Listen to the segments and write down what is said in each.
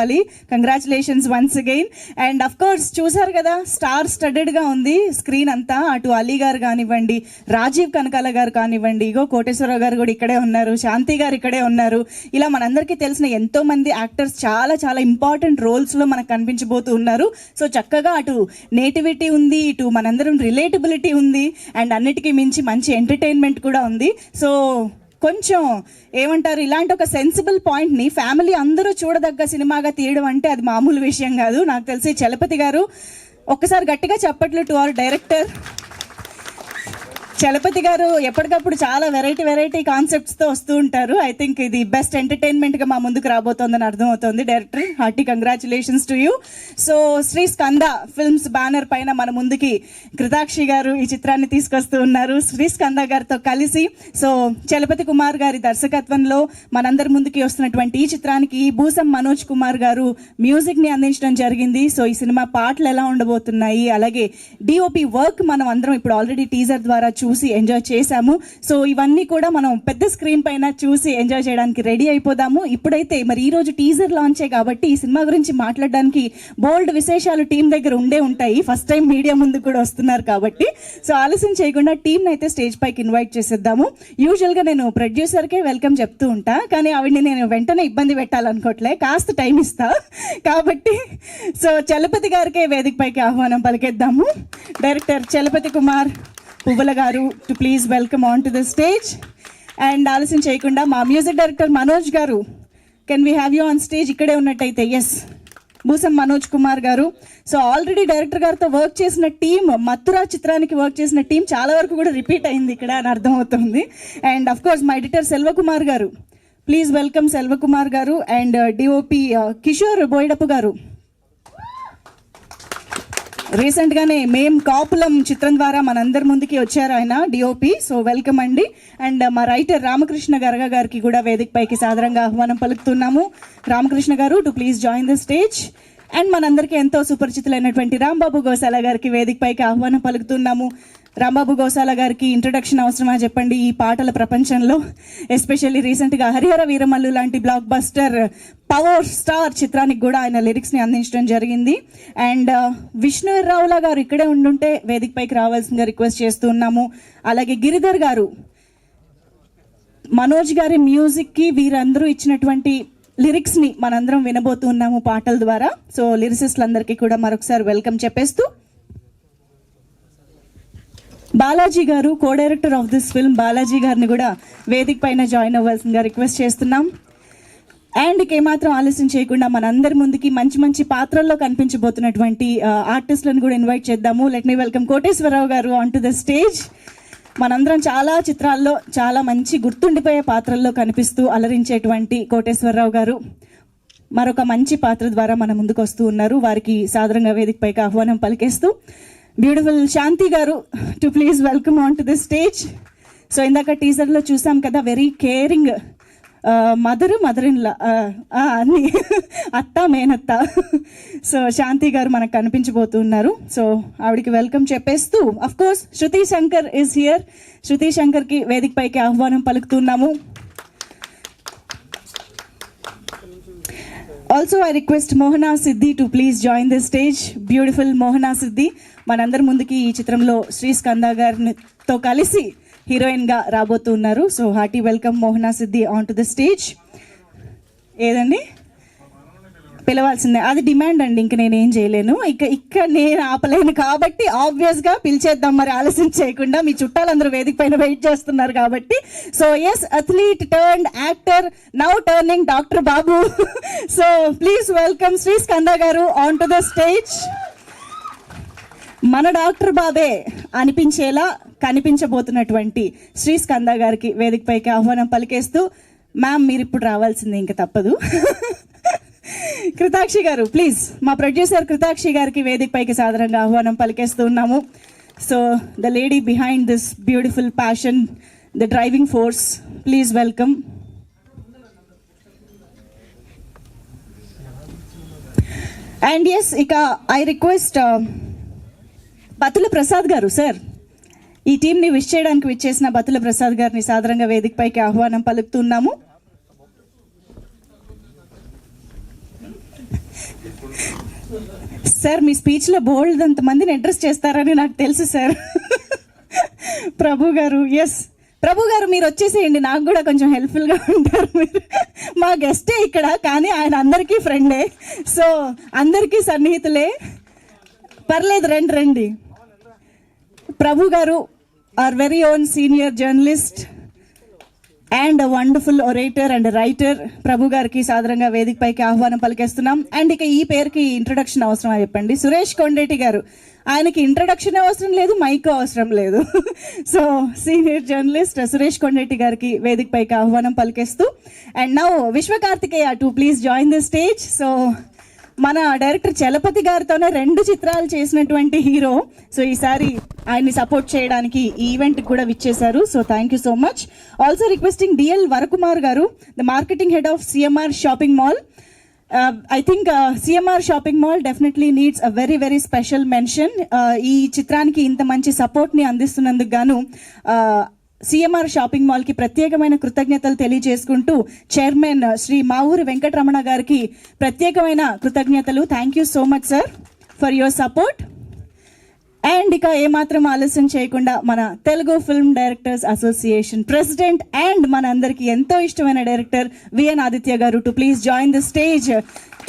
చెప్పాలి. Congratulations once again. And of course చూసారు కదా, స్టార్ స్టడెడ్గా ఉంది స్క్రీన్ అంతా. అటు అలీ గారు కానివ్వండి, రాజీవ్ కనకాల గారు కానివ్వండి, ఇగో కోటేశ్వరరావు గారు కూడా ఇక్కడే ఉన్నారు, శాంతి గారు ఇక్కడే ఉన్నారు. ఇలా మనందరికీ తెలిసిన ఎంతో మంది యాక్టర్స్ చాలా చాలా ఇంపార్టెంట్ రోల్స్లో మనకు కనిపించబోతూ ఉన్నారు. సో చక్కగా అటు నేటివిటీ ఉంది, ఇటు మనందరం రిలేటబిలిటీ ఉంది, అండ్ అన్నిటికీ మించి మంచి ఎంటర్టైన్మెంట్ కూడా ఉంది. సో కొంచెం ఏమంటారు, ఇలాంటి ఒక సెన్సిబుల్ పాయింట్ని ఫ్యామిలీ అందరూ చూడదగ్గ సినిమాగా తీయడం అంటే అది మామూలు విషయం కాదు. నాకు తెలిసి చలపతి గారు ఒక్కసారి గట్టిగా చప్పట్లు టు అవర్ డైరెక్టర్. చలపతి గారు ఎప్పటికప్పుడు చాలా వెరైటీ కాన్సెప్ట్స్తో వస్తూ ఉంటారు. ఐ థింక్ ఇది బెస్ట్ ఎంటర్టైన్మెంట్గా మా ముందుకు రాబోతోందని అర్థమవుతోంది. Director, hearty congratulations to you. So Shri Skanda films banner పైన మన ముందుకి కృతాక్షి గారు ఈ చిత్రాన్ని తీసుకొస్తూ ఉన్నారు శ్రీ స్కంద గారితో కలిసి. సో చలపతి కుమార్ గారి దర్శకత్వంలో మనందరి ముందుకి వస్తున్నటువంటి ఈ చిత్రానికి భూసం మనోజ్ కుమార్ గారు మ్యూజిక్ని అందించడం జరిగింది. సో ఈ సినిమా పాటలు ఎలా ఉండబోతున్నాయి, అలాగే డిఓపి వర్క్ మనం అందరం ఇప్పుడు ఆల్రెడీ టీజర్ ద్వారా చూసి ఎంజాయ్ చేశాము. సో ఇవన్నీ కూడా మనం పెద్ద స్క్రీన్ పైన చూసి ఎంజాయ్ చేయడానికి రెడీ అయిపోదాము. ఇప్పుడైతే మరి ఈ రోజు టీజర్ లాంచే కాబట్టి ఈ సినిమా గురించి మాట్లాడడానికి బోల్డ్ విశేషాలు టీం దగ్గర ఉండే ఉంటాయి. ఫస్ట్ టైం మీడియా ముందు కూడా వస్తున్నారు కాబట్టి సో ఆలస్యం చేయకుండా టీంని అయితే స్టేజ్ పైకి ఇన్వైట్ చేసేద్దాము. యూజువల్గా నేను ప్రొడ్యూసర్కే వెల్కమ్ చెప్తూ ఉంటా, కానీ ఆవిడని నేను వెంటనే ఇబ్బంది పెట్టాలనుకోవట్లే, కాస్త టైం ఇస్తా కాబట్టి సో చలపతి గారికే వేదిక పైకి ఆహ్వానం పలికేద్దాము. డైరెక్టర్ చలపతి కుమార్ పువ్వుల గారు to please welcome on to the stage. And ఆలస్యం చేయకుండా మా మ్యూజిక్ డైరెక్టర్ మనోజ్ గారు, can we have you on stage? ఇక్కడే ఉన్నట్టయితే ఎస్, భూసం మనోజ్ కుమార్ గారు. సో ఆల్రెడీ డైరెక్టర్ గారితో వర్క్ చేసిన టీం, మథురా చిత్రానికి వర్క్ చేసిన టీం చాలా వరకు కూడా రిపీట్ అయింది ఇక్కడ అని అర్థమవుతుంది. అండ్ అఫ్ కోర్స్ మా ఎడిటర్ సెల్వకుమార్ గారు, ప్లీజ్ వెల్కమ్ సెల్వకుమార్ గారు. అండ్ డిఓపి కిషోర్ బోయిడపు గారు, రీసెంట్గానే మేం కాపులం చిత్రం ద్వారా మనందరి ముందుకి వచ్చారు ఆయన డిఓపి. సో వెల్కమ్ అండి. అండ్ మా రైటర్ రామకృష్ణ గరగ గారికి కూడా వేదిక పైకి సాదరంగా ఆహ్వానం పలుకుతున్నాము. రామకృష్ణ గారు to please join the stage. And మనందరికీ ఎంతో సుపరిచితులైనటువంటి రాంబాబు గోశాల గారికి వేదిక పైకి ఆహ్వానం పలుకుతున్నాము. రాంబాబు గోశాల గారికి ఇంట్రొడక్షన్ అవసరమా చెప్పండి ఈ పాటల ప్రపంచంలో? ఎస్పెషల్లీ రీసెంట్గా హరిహర వీరమల్లు లాంటి బ్లాక్ బస్టర్ పవర్ స్టార్ చిత్రానికి కూడా ఆయన లిరిక్స్ని అందించడం జరిగింది. అండ్ విష్ణురావుల గారు ఇక్కడే ఉండుంటే వేదిక పైకి రావాల్సిందిగా రిక్వెస్ట్ చేస్తున్నాము. అలాగే గిరిధర్ గారు, మనోజ్ గారి మ్యూజిక్కి వీరందరూ ఇచ్చినటువంటి లిరిక్స్ని మనందరం వినబోతున్నాము పాటల ద్వారా. సో లిరిసిస్టులందరికీ కూడా మరొకసారి వెల్కమ్ చెప్పేస్తూ, బాలాజీ గారు co director of this film, Balaji గారిని కూడా వేదిక పైన జాయిన్ అవ్వాల్సిందిగా రిక్వెస్ట్ చేస్తున్నాం. అండ్ ఏమాత్రం ఆలస్యం చేయకుండా మనందరి ముందుకి మంచి మంచి పాత్రల్లో కనిపించబోతున్నటువంటి ఆర్టిస్టులను కూడా ఇన్వైట్ చేద్దాము. లెట్ మీ వెల్కమ్ కోటేశ్వరరావు గారు ఆన్ టు ద స్టేజ్. మనందరం చాలా చిత్రాల్లో చాలా మంచి గుర్తుండిపోయే పాత్రల్లో కనిపిస్తూ అలరించేటువంటి కోటేశ్వరరావు గారు మరొక మంచి పాత్ర ద్వారా మన ముందుకు వస్తూ ఉన్నారు. వారికి సాదరంగా వేదిక పైకి ఆహ్వానం పలికేస్తూ, beautiful Shanti garu to please welcome on to the stage. So ఇందాక టీజర్లో చూసాం కదా, very caring mother in law అన్ని అత్త మేనత్త. సో శాంతి గారు మనకు కనిపించబోతున్నారు. సో ఆవిడికి వెల్కమ్ చెప్పేస్తూ, of course Shruti Shankar is here. Shruti శంకర్కి వేదిక పైకి ఆహ్వానం పలుకుతున్నాము. Also I request Mohana Siddhi to please join the stage. Beautiful Mohana Siddhi మనందరి ముందుకి ఈ చిత్రంలో శ్రీ స్కంద గారితో కలిసి హీరోయిన్గా రాబోతున్నారు. So hearty welcome Mohana Siddhi on to the stage. ఏదండి పిలవాల్సిందే, అది డిమాండ్ అండి, ఇంక నేనేం చేయలేను. ఇక్కడ నేను ఆపలేను కాబట్టి ఆబ్వియస్గా పిలిచేద్దాం. మరి ఆలస్యం చేయకుండా, మీ చుట్టాలందరూ వేదిక పైన వెయిట్ చేస్తున్నారు కాబట్టి. So yes, athlete turned actor, now turning doctor Babu. So please welcome Shri Skanda garu on to the stage. మన డాక్టర్ బాబే అనిపించేలా కనిపించబోతున్నటువంటి శ్రీ స్కంద గారికి వేదిక పైకి ఆహ్వానం పలికేస్తూ, మ్యామ్ మీరు ఇప్పుడు రావాల్సిందే, ఇంకా తప్పదు. కృతాక్షి గారు ప్లీజ్, మా ప్రొడ్యూసర్ కృతాక్షి గారికి వేదిక పైకి సాదరంగా ఆహ్వానం పలికేస్తూ ఉన్నాము. So the lady behind this beautiful passion, the driving force, please welcome. And yes, ఇక I request Batula Prasad garu, sir ఈ టీంని విష్ చేయడానికి విచ్చేసిన బతుల ప్రసాద్ గారిని సాదరంగా వేదిక పైకి ఆహ్వానం పలుకుతున్నాము. సార్ మీ స్పీచ్లో బోల్డ్ అంతమందిని అడ్రస్ చేస్తారని నాకు తెలుసు సార్. ప్రభు గారు, ఎస్ ప్రభు గారు మీరు వచ్చేసేయండి, నాకు కూడా కొంచెం హెల్ప్ఫుల్గా ఉంటారు. మీరు మా గెస్టే ఇక్కడ, కానీ ఆయన అందరికీ ఫ్రెండే, సో అందరికీ సన్నిహితులే. పర్లేదు, రండి రండి. Prabhu garu are very own senior journalist and wonderful orator and writer. Prabhu గారికి సాదరంగా వేదికపైకి ఆహ్వానం పలికేస్తున్నాం. అండ్ ఇక ఈ పేరుకి ఇంట్రొడక్షన్ అవసరమా చెప్పండి? సురేష్ కొండేటి గారు, ఆయనకి ఇంట్రొడక్షన్ అవసరం లేదు, మైక్ అవసరం లేదు. So senior journalist Suresh Kondeti గారికి వేదికపైకి ఆహ్వానం పలికేస్తూ, and now Vishwa Karthikeya to please join the stage. So మన డైరెక్టర్ చలపతి గారితోనే 2 చిత్రాలు చేసినటువంటి హీరో, సో ఈసారి ఆయన్ని సపోర్ట్ చేయడానికి ఈ ఈవెంట్ కూడా విచ్చేశారు. So thank you so much. Also requesting DL Varakumar garu, the marketing head of CMR shopping mall. I think CMR shopping mall definitely needs a very very special mention. ఈ చిత్రానికి ఇంత మంచి సపోర్ట్ని అందిస్తున్నందుకు గాను సిఎంఆర్ షాపింగ్ మాల్కి ప్రత్యేకమైన కృతజ్ఞతలు తెలియజేసుకుంటూ చైర్మన్ శ్రీ మావూరి వెంకటరమణ గారికి ప్రత్యేకమైన కృతజ్ఞతలు. Thank you so much sir for your support. And ఇక ఏమాత్రం ఆలస్యం చేయకుండా మన Telugu film directors association president and మన అందరికీ ఎంతో ఇష్టమైన director VN Aditya garu to please join the stage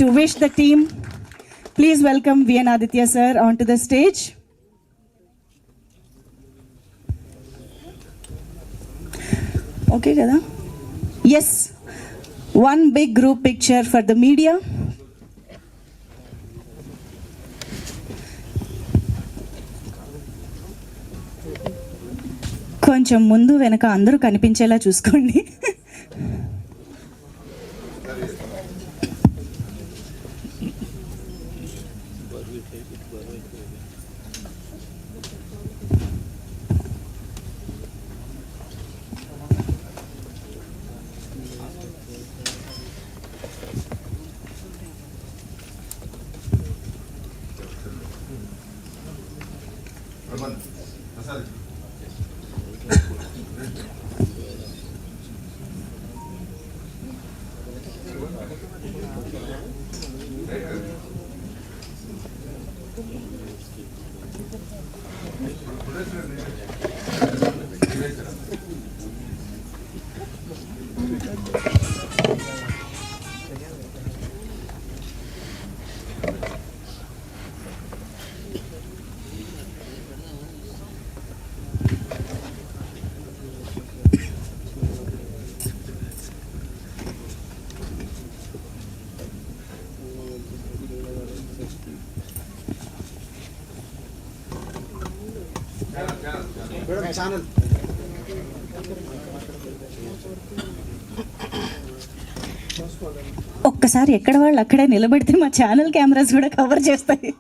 to wish the team. Please welcome VN Aditya sir on to the stage. Okay కదా? Yes, one big group picture for the media. కొంచెం ముందు వెనక అందరూ కనిపించేలా చూసుకోండి. ఒక్కసారి ఎక్కడ వాళ్ళు అక్కడే నిలబెడితే మా ఛానల్ కెమెరాస్ కూడా కవర్ చేస్తాయి.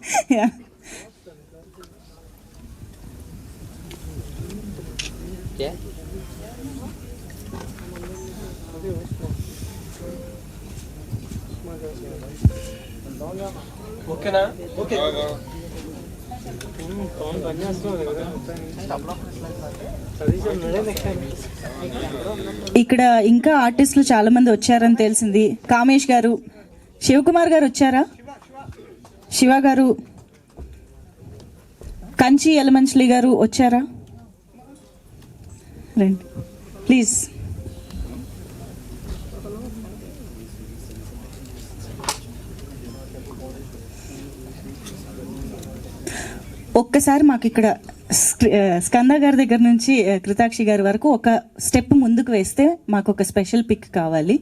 ఓకేనా? ఓకే. ఇక్కడ ఇంకా ఆర్టిస్టులు చాలా మంది వచ్చారని తెలిసింది. కామేష్ గారు, శివకుమార్ గారు వచ్చారా? శివ గారు, కంచి ఎలమంచిలి గారు వచ్చారా? రండి ప్లీజ్. ఒక్కసారి మాకు ఇక్కడ స్కంద గారి దగ్గర నుంచి కృతాక్షి గారి వరకు ఒక స్టెప్ ముందుకు వేస్తే మాకు ఒక స్పెషల్ పిక్ కావాలి.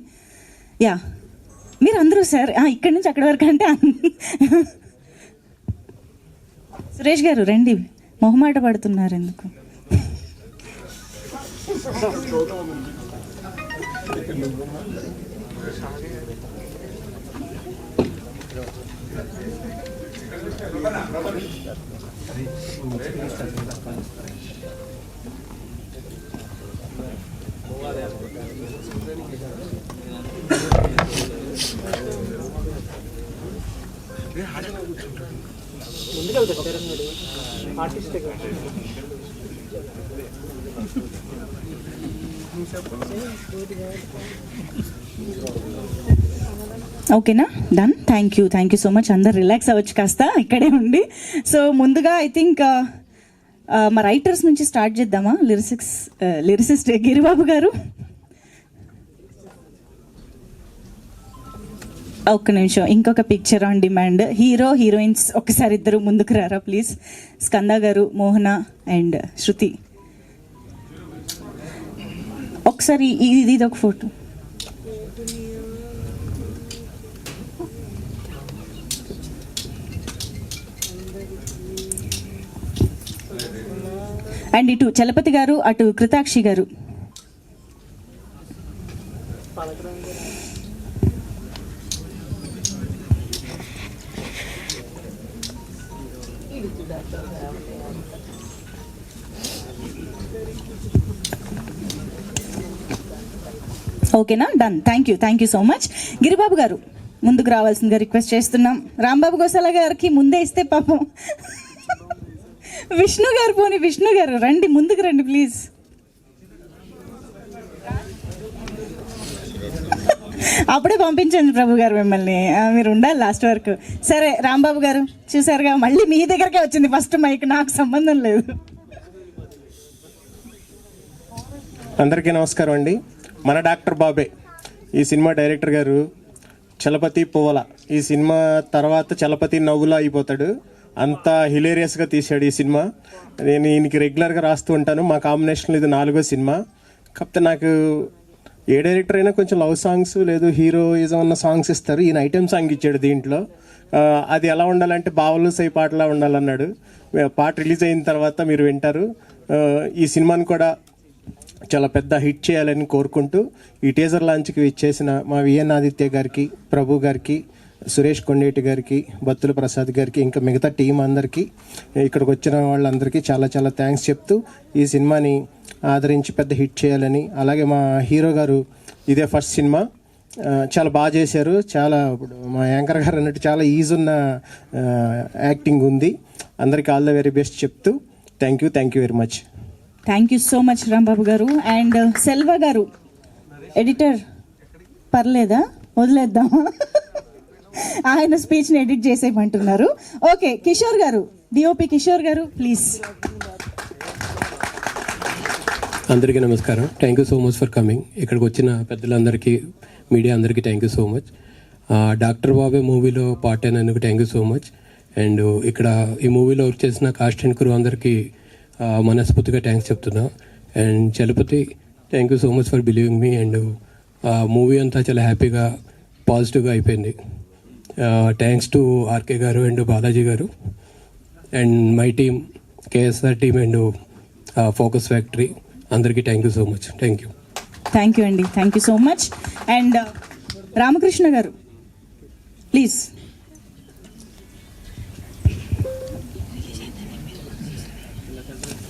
యా, మీరు అందరూ సార్ ఇక్కడి నుంచి అక్కడి వరకు అంటే సురేష్ గారు రండి, మొహమాట పడుతున్నారు ఎందుకు? ఓకేనా, done. Thank you so much. అందరు రిలాక్స్ అవ్వచ్చు కాస్త ఇక్కడే ఉండి. సో ముందుగా ఐ థింక్ మా రైటర్స్ నుంచి స్టార్ట్ చేద్దామా? లిరిసిస్ట్ గిరిబాబు గారు, ఒక్క నిమిషం. ఇంకొక పిక్చర్ ఆన్ డిమాండ్. హీరోయిన్స్ ఒకసారి ఇద్దరు ముందుకు రారా ప్లీజ్. స్కంద గారు, మోహన అండ్ శృతి, ఒకసారి ఇది ఒక ఫోటో. అండ్ ఇటు చలపతి గారు, అటు కృతాక్షి గారు. ఓకేనా, done. Thank you so much. Giribabu గారు ముందుకు రావాల్సిందిగా రిక్వెస్ట్ చేస్తున్నాం. రాంబాబు గోసాల గారికి ముందే ఇస్తే పాపం. విష్ణు గారు రండి, ముందుకు రండి ప్లీజ్. అప్పుడే పంపించండి ప్రభు గారు మిమ్మల్ని, మీరు ఉండాలి లాస్ట్ వరకు. సరే రాంబాబు గారు, చూసారుగా మళ్ళీ మీ దగ్గరకే వచ్చింది ఫస్ట్ మైక్, నాకు సంబంధం లేదు. అందరికీ నమస్కారం అండి. మన డాక్టర్ బాబే ఈ సినిమా డైరెక్టర్ గారు. చలపతి పువ్వల ఈ సినిమా తర్వాత చలపతి నవ్వులా అయిపోతాడు, అంత హిలేరియస్గా తీశాడు ఈ సినిమా. నేను ఈయనకి రెగ్యులర్గా రాస్తూ ఉంటాను. మా కాంబినేషన్లో ఇది 4వ సినిమా. కాకపోతే నాకు ఏ డైరెక్టర్ అయినా కొంచెం లవ్ సాంగ్స్ లేదు హీరోయిజం ఉన్న సాంగ్స్ ఇస్తారు. ఈయన ఐటెం సాంగ్ ఇచ్చాడు దీంట్లో. అది ఎలా ఉండాలంటే బావలు సై పాటలా ఉండాలన్నాడు. పాట రిలీజ్ అయిన తర్వాత మీరు వింటారు. ఈ సినిమాని కూడా చాలా పెద్ద హిట్ చేయాలని కోరుకుంటూ ఈ టీజర్ లాంచ్కి ఇచ్చేసిన మా విఎన్ ఆదిత్య గారికి, ప్రభు గారికి, సురేష్ కొండేటి గారికి, బత్తుల ప్రసాద్ గారికి, ఇంకా మిగతా టీం అందరికీ, ఇక్కడికి వచ్చిన వాళ్ళందరికీ చాలా థ్యాంక్స్ చెప్తూ ఈ సినిమాని ఆదరించి పెద్ద హిట్ చేయాలని. అలాగే మా హీరో గారు ఇదే ఫస్ట్ సినిమా, చాలా బాగా చేశారు. ఇప్పుడు మా యాంకర్ గారు అన్నట్టు చాలా ఈజీ ఉన్న యాక్టింగ్ ఉంది. అందరికీ ఆల్ ద వెరీ బెస్ట్ చెప్తూ thank you very much. Thank you so much Rambabu గారు. అండ్ సెల్వ గారు, ఎడిటర్ పర్లేదా, వదిలేద్దాం. ఆయన స్పీచ్ని ఎడిట్ చేసేయమంటున్నారు. ఓకే, కిషోర్ గారు, డిఓపి కిషోర్ గారు ప్లీజ్. అందరికీ నమస్కారం. Thank you so much for coming. ఇక్కడికి వచ్చిన పెద్దలందరికీ, మీడియా అందరికీ thank you so much. Doctor బాబే మూవీలో పార్ట్ అయినందుకు thank you so much. And ఇక్కడ ఈ మూవీలో వర్క్ చేసిన కాస్ట్ అండ్ క్రూ అందరికీ మనస్ఫూర్తిగా థ్యాంక్స్ చెప్తున్నా. And Chalapathi, thank you so much for believing me. And movie అంతా చాలా హ్యాపీగా పాజిటివ్గా అయిపోయింది. Thanks to RK garu and Balaji garu and my team, KSR team and focus factory అందరికీ thank you so much. Thank you అండి, thank you so much. And Ramakrishna garu please.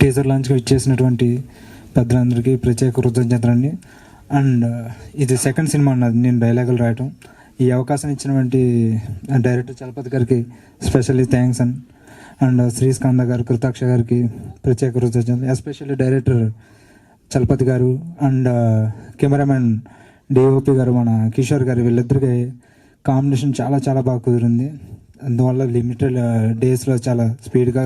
Teaser లాంచ్గా ఇచ్చేసినటువంటి పెద్దలందరికీ ప్రత్యేక కృతజ్ఞతలండి. అండ్ ఇది సెకండ్ సినిమా అన్నది నేను డైలాగులు రాయటం. ఈ అవకాశం ఇచ్చినటువంటి డైరెక్టర్ చలపతి గారికి స్పెషల్లీ థ్యాంక్స్. అండ్ శ్రీస్కంద గారు, కృతాక్ష గారికి ప్రత్యేక కృతజ్ఞతలు. ఎస్పెషల్లీ డైరెక్టర్ చలపతి గారు అండ్ కెమెరామెన్ డిఓపి గారు, మన కిషోర్ గారు, వీళ్ళిద్దరికి కాంబినేషన్ చాలా బాగా కుదిరింది. అందువల్ల లిమిటెడ్ డేస్లో చాలా స్పీడ్గా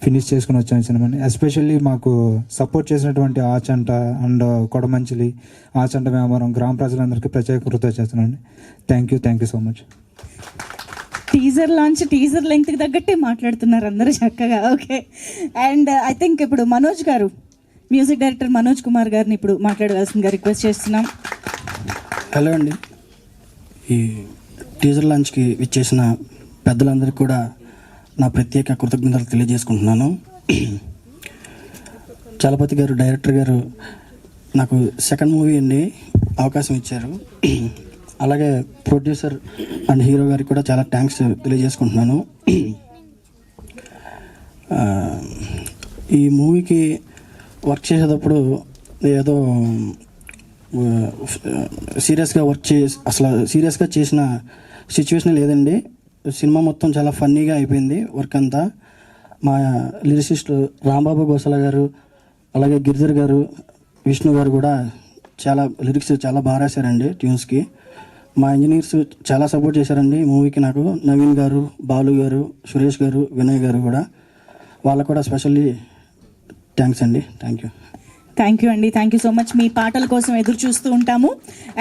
ఫినిష్ చేసుకుని వచ్చాను సినిమాని. ఎస్పెషల్లీ మాకు సపోర్ట్ చేసినటువంటి ఆచంట అండ్ కొడమంచిలి, ఆచంట వ్యాపారం గ్రామ ప్రజలందరికీ ప్రత్యేక కృతజ్ఞతలు చేస్తున్నాను. Thank you so much. Teaser launch, teaser లెంగ్త్కి తగ్గట్టే మాట్లాడుతున్నారు అందరూ చక్కగా. ఓకే, అండ్ ఐ థింక్ ఇప్పుడు మనోజ్ గారు, మ్యూజిక్ డైరెక్టర్ మనోజ్ కుమార్ గారిని ఇప్పుడు మాట్లాడవలసిందిగా రిక్వెస్ట్ చేస్తున్నాం. హలో అండి. ఈ టీజర్ లాంచ్కి ఇచ్చేసిన పెద్దలందరికీ కూడా నా ప్రత్యేక కృతజ్ఞతలు తెలియజేసుకుంటున్నాను. చలపతి గారు, డైరెక్టర్ గారు నాకు సెకండ్ మూవీ అండి అవకాశం ఇచ్చారు. అలాగే ప్రొడ్యూసర్ అండ్ హీరో గారికి కూడా చాలా థ్యాంక్స్ తెలియజేసుకుంటున్నాను. ఈ మూవీకి వర్క్ చేసేటప్పుడు ఏదో సీరియస్గా అసలు సీరియస్గా చేసిన సిచ్యువేషన్ లేదండి. సినిమా మొత్తం చాలా ఫన్నీగా అయిపోయింది వర్క్ అంతా. మా లిరిసిస్టులు రాంబాబు గోసాల గారు, అలాగే గిరిధర్ గారు, విష్ణు గారు కూడా చాలా లిరిక్స్ చాలా బాగా రాశారండి ట్యూన్స్కి. మా ఇంజనీర్స్ చాలా సపోర్ట్ చేశారండి ఈ మూవీకి నాకు. నవీన్ గారు, బాలు గారు, సురేష్ గారు, వినయ్ గారు కూడా, వాళ్ళకు కూడా స్పెషల్లీ థ్యాంక్స్ అండి. Thank you. థ్యాంక్ యూ అండి, థ్యాంక్ యూ సో మచ్. మీ పాటల కోసం ఎదురు చూస్తూ ఉంటాము.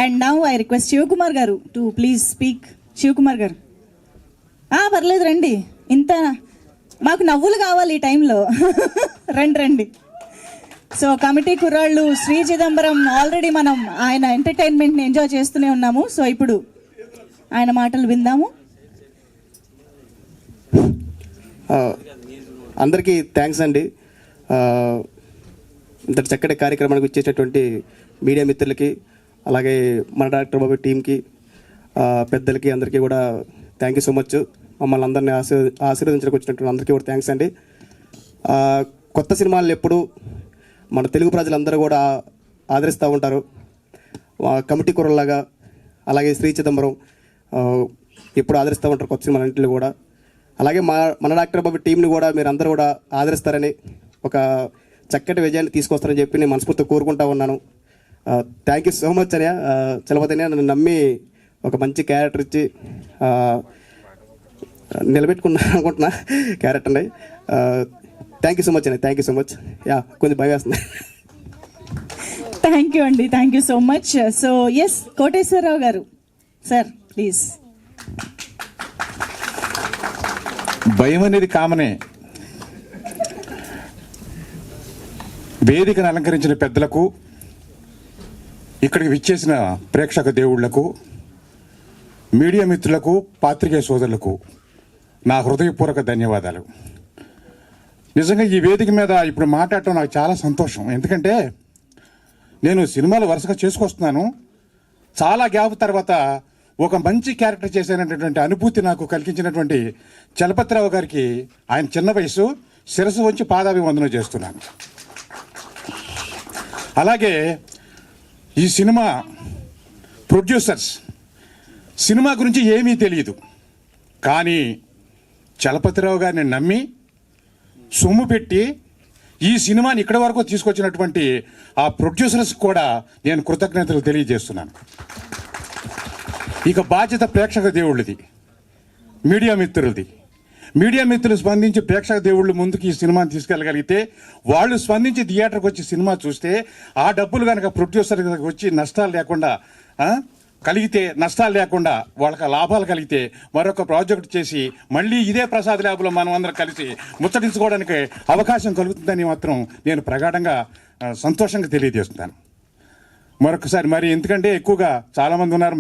And now I request Shivakumar garu to please speak. Shivakumar గారు పర్లేదు రండి, ఇంత మాకు నవ్వులు కావాలి ఈ టైంలో. రండి రండి. సో కమిటీ కుర్రాళ్ళు శ్రీ చిదంబరం ఆల్రెడీ మనం ఆయన ఎంటర్టైన్మెంట్ని ఎంజాయ్ చేస్తూనే ఉన్నాము. సో ఇప్పుడు ఆయన మాటలు విందాము. అందరికీ థ్యాంక్స్ అండి. ఇంత చక్కటి కార్యక్రమానికి వచ్చేటటువంటి మీడియా మిత్రులకి, అలాగే మన డాక్టర్ బాబు టీంకి, పెద్దలకి, అందరికీ కూడా థ్యాంక్ యూ సో మచ్. మమ్మల్ని అందరినీ ఆశీర్వదించడానికి వచ్చినటువంటి అందరికీ కూడా థ్యాంక్స్ అండి. కొత్త సినిమాలు ఎప్పుడు మన తెలుగు ప్రజలందరూ కూడా ఆదరిస్తూ ఉంటారు. కమిటీ కుర్రలాగా, అలాగే శ్రీ చిదంబరం ఎప్పుడు ఆదరిస్తూ ఉంటారు కొత్త సినిమాలన్నింటిలో కూడా. అలాగే మన డాక్టర్ బాబు టీంని కూడా మీరు అందరూ కూడా ఆదరిస్తారని, ఒక చక్కటి విజయాన్ని తీసుకొస్తారని చెప్పి నేను మనస్ఫూర్తిగా కోరుకుంటా ఉన్నాను. థ్యాంక్ యూ సో మచ్ అని చలపతి నన్ను నమ్మి ఒక మంచి క్యారెక్టర్ ఇచ్చి నిలబెట్టుకున్నా అనుకుంటున్నా క్యారెక్టర్ని. థ్యాంక్ యూ సో మచ్ అండి, థ్యాంక్ యూ సో మచ్. కొంచెం భయం వేస్తుంది. థ్యాంక్ యూ అండి, thank you so much. So yes, Koteswararao garu sir please. భయం అనేది కామనే. వేదికను అలంకరించిన పెద్దలకు, ఇక్కడికి విచ్చేసిన ప్రేక్షక దేవుళ్లకు, మీడియా మిత్రులకు, పాత్రికేయ సోదరులకు నా హృదయపూర్వక ధన్యవాదాలు. నిజంగా ఈ వేదిక మీద ఇప్పుడు మాట్లాడటం నాకు చాలా సంతోషం. ఎందుకంటే నేను సినిమాలు వరుసగా చేసుకొస్తున్నాను. చాలా గ్యాప్ తర్వాత ఒక మంచి క్యారెక్టర్ చేసేటటువంటి అనుభూతి నాకు కలిగించినటువంటి చలపతిరావు గారికి, ఆయన చిన్న వయసు, శిరస్సు వంచి పాదాభివందనం చేస్తున్నాను. అలాగే ఈ సినిమా ప్రొడ్యూసర్స్, సినిమా గురించి ఏమీ తెలియదు, కానీ చలపతిరావు గారిని నమ్మి సొమ్ము పెట్టి ఈ సినిమాని ఇక్కడి వరకు తీసుకొచ్చినటువంటి ఆ ప్రొడ్యూసర్స్ కూడా నేను కృతజ్ఞతలు తెలియజేస్తున్నాను. ఇక బాధ్యత ప్రేక్షక దేవుళ్ళది, మీడియా మిత్రులది. మీడియా మిత్రులు స్పందించి ప్రేక్షక దేవుళ్ళు ముందుకు ఈ సినిమాని తీసుకెళ్ళగలిగితే, వాళ్ళు స్పందించి థియేటర్కి వచ్చి సినిమా చూస్తే, ఆ డబ్బులు కనుక ప్రొడ్యూసర్ వచ్చి నష్టాలు లేకుండా కలిగితే, నష్టాలు లేకుండా వాళ్ళకి లాభాలు కలిగితే, మరొక ప్రాజెక్ట్ చేసి మళ్ళీ ఇదే ప్రసాద్ ల్యాబ్లో మనం అందరం కలిసి ముచ్చటించుకోవడానికి అవకాశం కలుగుతుందని మాత్రం నేను ప్రగాఢంగా సంతోషంగా తెలియజేస్తున్నాను. మరొకసారి మరి, ఎందుకంటే ఎక్కువగా చాలామంది ఉన్నారు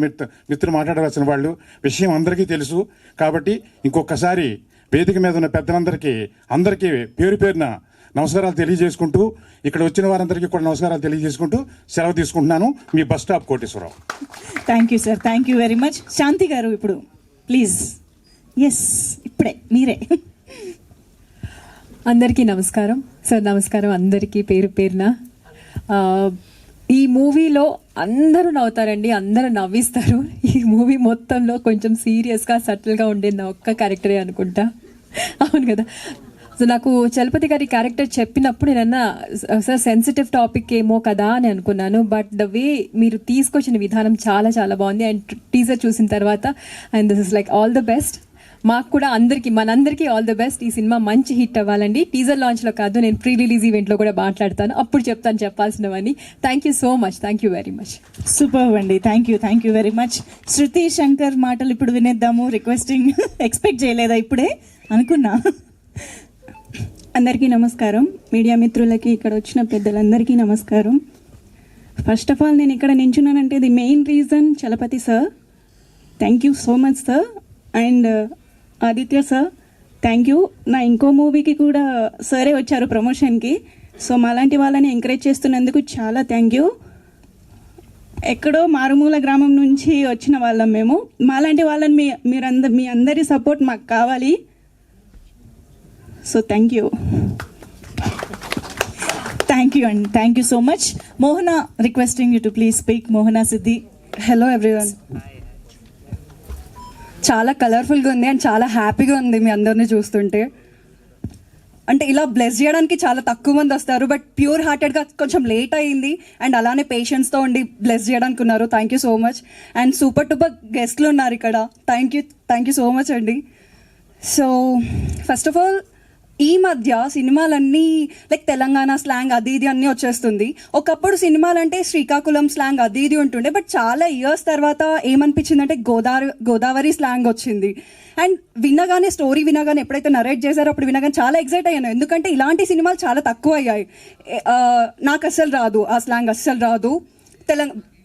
మిత్రులు మాట్లాడవలసిన వాళ్ళు, విషయం అందరికీ తెలుసు కాబట్టి ఇంకొకసారి వేదిక మీద ఉన్న అందరికీ పేరు పేరున నమస్కారాలు తెలియజేసుకుంటూ, ఇక్కడ వచ్చిన వారందరికీ కూడా నమస్కారాలు తెలియజేసుకుంటూ సెలవు తీసుకుంటున్నాను. మీ bus stop Koteswararao. Thank you sir, thank you very much. Shanti garu ఇప్పుడు ప్లీజ్. ఎస్, ఇప్పుడే మీరే. అందరికీ నమస్కారం సార్. నమస్కారం అందరికీ పేరు పేరున. ఈ మూవీలో అందరూ నవ్వుతారండి, అందరూ నవ్విస్తారు. ఈ మూవీ మొత్తంలో కొంచెం సీరియస్గా, సటిల్గా ఉండేది నా ఒక్క క్యారెక్టరే అనుకుంటా. అవును కదా. సో నాకు చలపతి గారి క్యారెక్టర్ చెప్పినప్పుడు నేనన్నా సార్ సెన్సిటివ్ టాపిక్ ఏమో కదా అని అనుకున్నాను. బట్ ద వే మీరు తీసుకొచ్చిన విధానం చాలా చాలా బాగుంది. అండ్ టీజర్ చూసిన తర్వాత, and this is like all the best. మాకు కూడా మనందరికీ ఆల్ ద బెస్ట్. ఈ సినిమా మంచి హిట్ అవ్వాలండి. టీజర్ లాంచ్లో కాదు, నేను ప్రీ రిలీజ్ ఈవెంట్లో కూడా మాట్లాడతాను, అప్పుడు చెప్తాను చెప్పాల్సినవన్నీ. Thank you so much, thank you very much. Super అండి, thank you very much. Shruti Shankar మాటలు ఇప్పుడు వినేద్దాము. రిక్వెస్టింగ్. ఎక్స్పెక్ట్ చేయలేదా ఇప్పుడే అనుకున్నా. అందరికీ నమస్కారం. మీడియా మిత్రులకి, ఇక్కడ వచ్చిన పెద్దలందరికీ నమస్కారం. ఫస్ట్ ఆఫ్ ఆల్ నేను ఇక్కడ నించున్నానంటే the main reason Chalapathi sir. Thank you so much sir. And Aditya sir, thank you. నా ఇంకో మూవీకి కూడా సరే వచ్చారు ప్రమోషన్కి. సో మాలాంటి వాళ్ళని ఎంకరేజ్ చేస్తున్నందుకు చాలా థ్యాంక్ యూ. ఎక్కడో మారుమూల గ్రామం నుంచి వచ్చిన వాళ్ళం మేము. మాలాంటి వాళ్ళని మీ అందరి సపోర్ట్ మాకు కావాలి. సో థ్యాంక్ యూ అండి, thank you so much. Mohana, requesting you to please speak. Mohana Siddhi. Hello everyone. చాలా కలర్ఫుల్గా ఉంది అండ్ చాలా హ్యాపీగా ఉంది మీ అందరినీ చూస్తుంటే. అంటే ఇలా బ్లెస్ చేయడానికి చాలా తక్కువ మంది వస్తారు, బట్ ప్యూర్ హార్టెడ్గా కొంచెం లేట్ అయ్యింది అండ్ అలానే పేషెన్స్తో ఉండి బ్లెస్ చేయడానికి ఉన్నారు. Thank you so much. And super duper గెస్ట్లు ఉన్నారు ఇక్కడ. థ్యాంక్ యూ సో మచ్ అండి. సో ఫస్ట్ ఆఫ్ ఆల్ ఈ మధ్య సినిమాలన్నీ లైక్ తెలంగాణ స్లాంగ్ అది ఇది అన్నీ వచ్చేస్తుంది. ఒకప్పుడు సినిమాలంటే శ్రీకాకుళం స్లాంగ్ అది ఇది ఉంటుండే, బట్ చాలా ఇయర్స్ తర్వాత ఏమనిపించిందంటే గోదావరి స్లాంగ్ వచ్చింది. అండ్ వినగానే స్టోరీ వినగానే ఎప్పుడైతే నరేట్ చేశారో అప్పుడు వినగానే చాలా ఎక్సైట్ అయ్యాను, ఎందుకంటే ఇలాంటి సినిమాలు చాలా తక్కువ అయ్యాయి. నాకు అస్సలు రాదు ఆ స్లాంగ్, అస్సలు రాదు.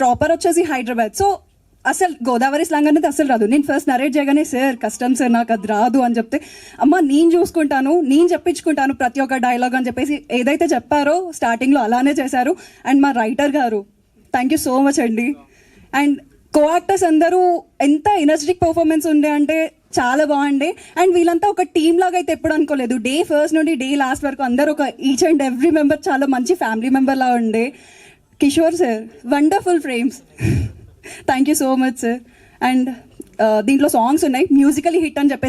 ప్రాపర్ వచ్చేసి హైదరాబాద్, సో అసలు గోదావరి స్లాంగ్ అనేది అసలు రాదు. నేను ఫస్ట్ నరేట్ చేయగానే సార్ కష్టం సార్ నాకు అది రాదు అని చెప్తే, అమ్మ నేను చూసుకుంటాను, నేను చెప్పించుకుంటాను ప్రతి ఒక్క డైలాగ్ అని చెప్పేసి ఏదైతే చెప్పారో స్టార్టింగ్లో అలానే చేశారు. అండ్ మా రైటర్ గారు థ్యాంక్ యూ సో మచ్ అండి. అండ్ కో యాక్టర్స్ అందరూ ఎంత ఎనర్జెటిక్ పర్ఫార్మెన్స్ ఉండే అంటే చాలా బాగుండే. అండ్ వీళ్ళంతా ఒక టీమ్ లాగా అయితే ఎప్పుడు అనుకోలేదు. డే ఫస్ట్ నుండి డే లాస్ట్ వరకు అందరూ ఒక ఈచ్ అండ్ ఎవ్రీ మెంబర్ చాలా మంచి ఫ్యామిలీ మెంబర్ లా ఉండే. Kishore sir wonderful frames, thank you so much sir. And దీంట్లో సాంగ్స్ ఉన్నాయి, మ్యూజికలీ హిట్ అని చెప్పేసి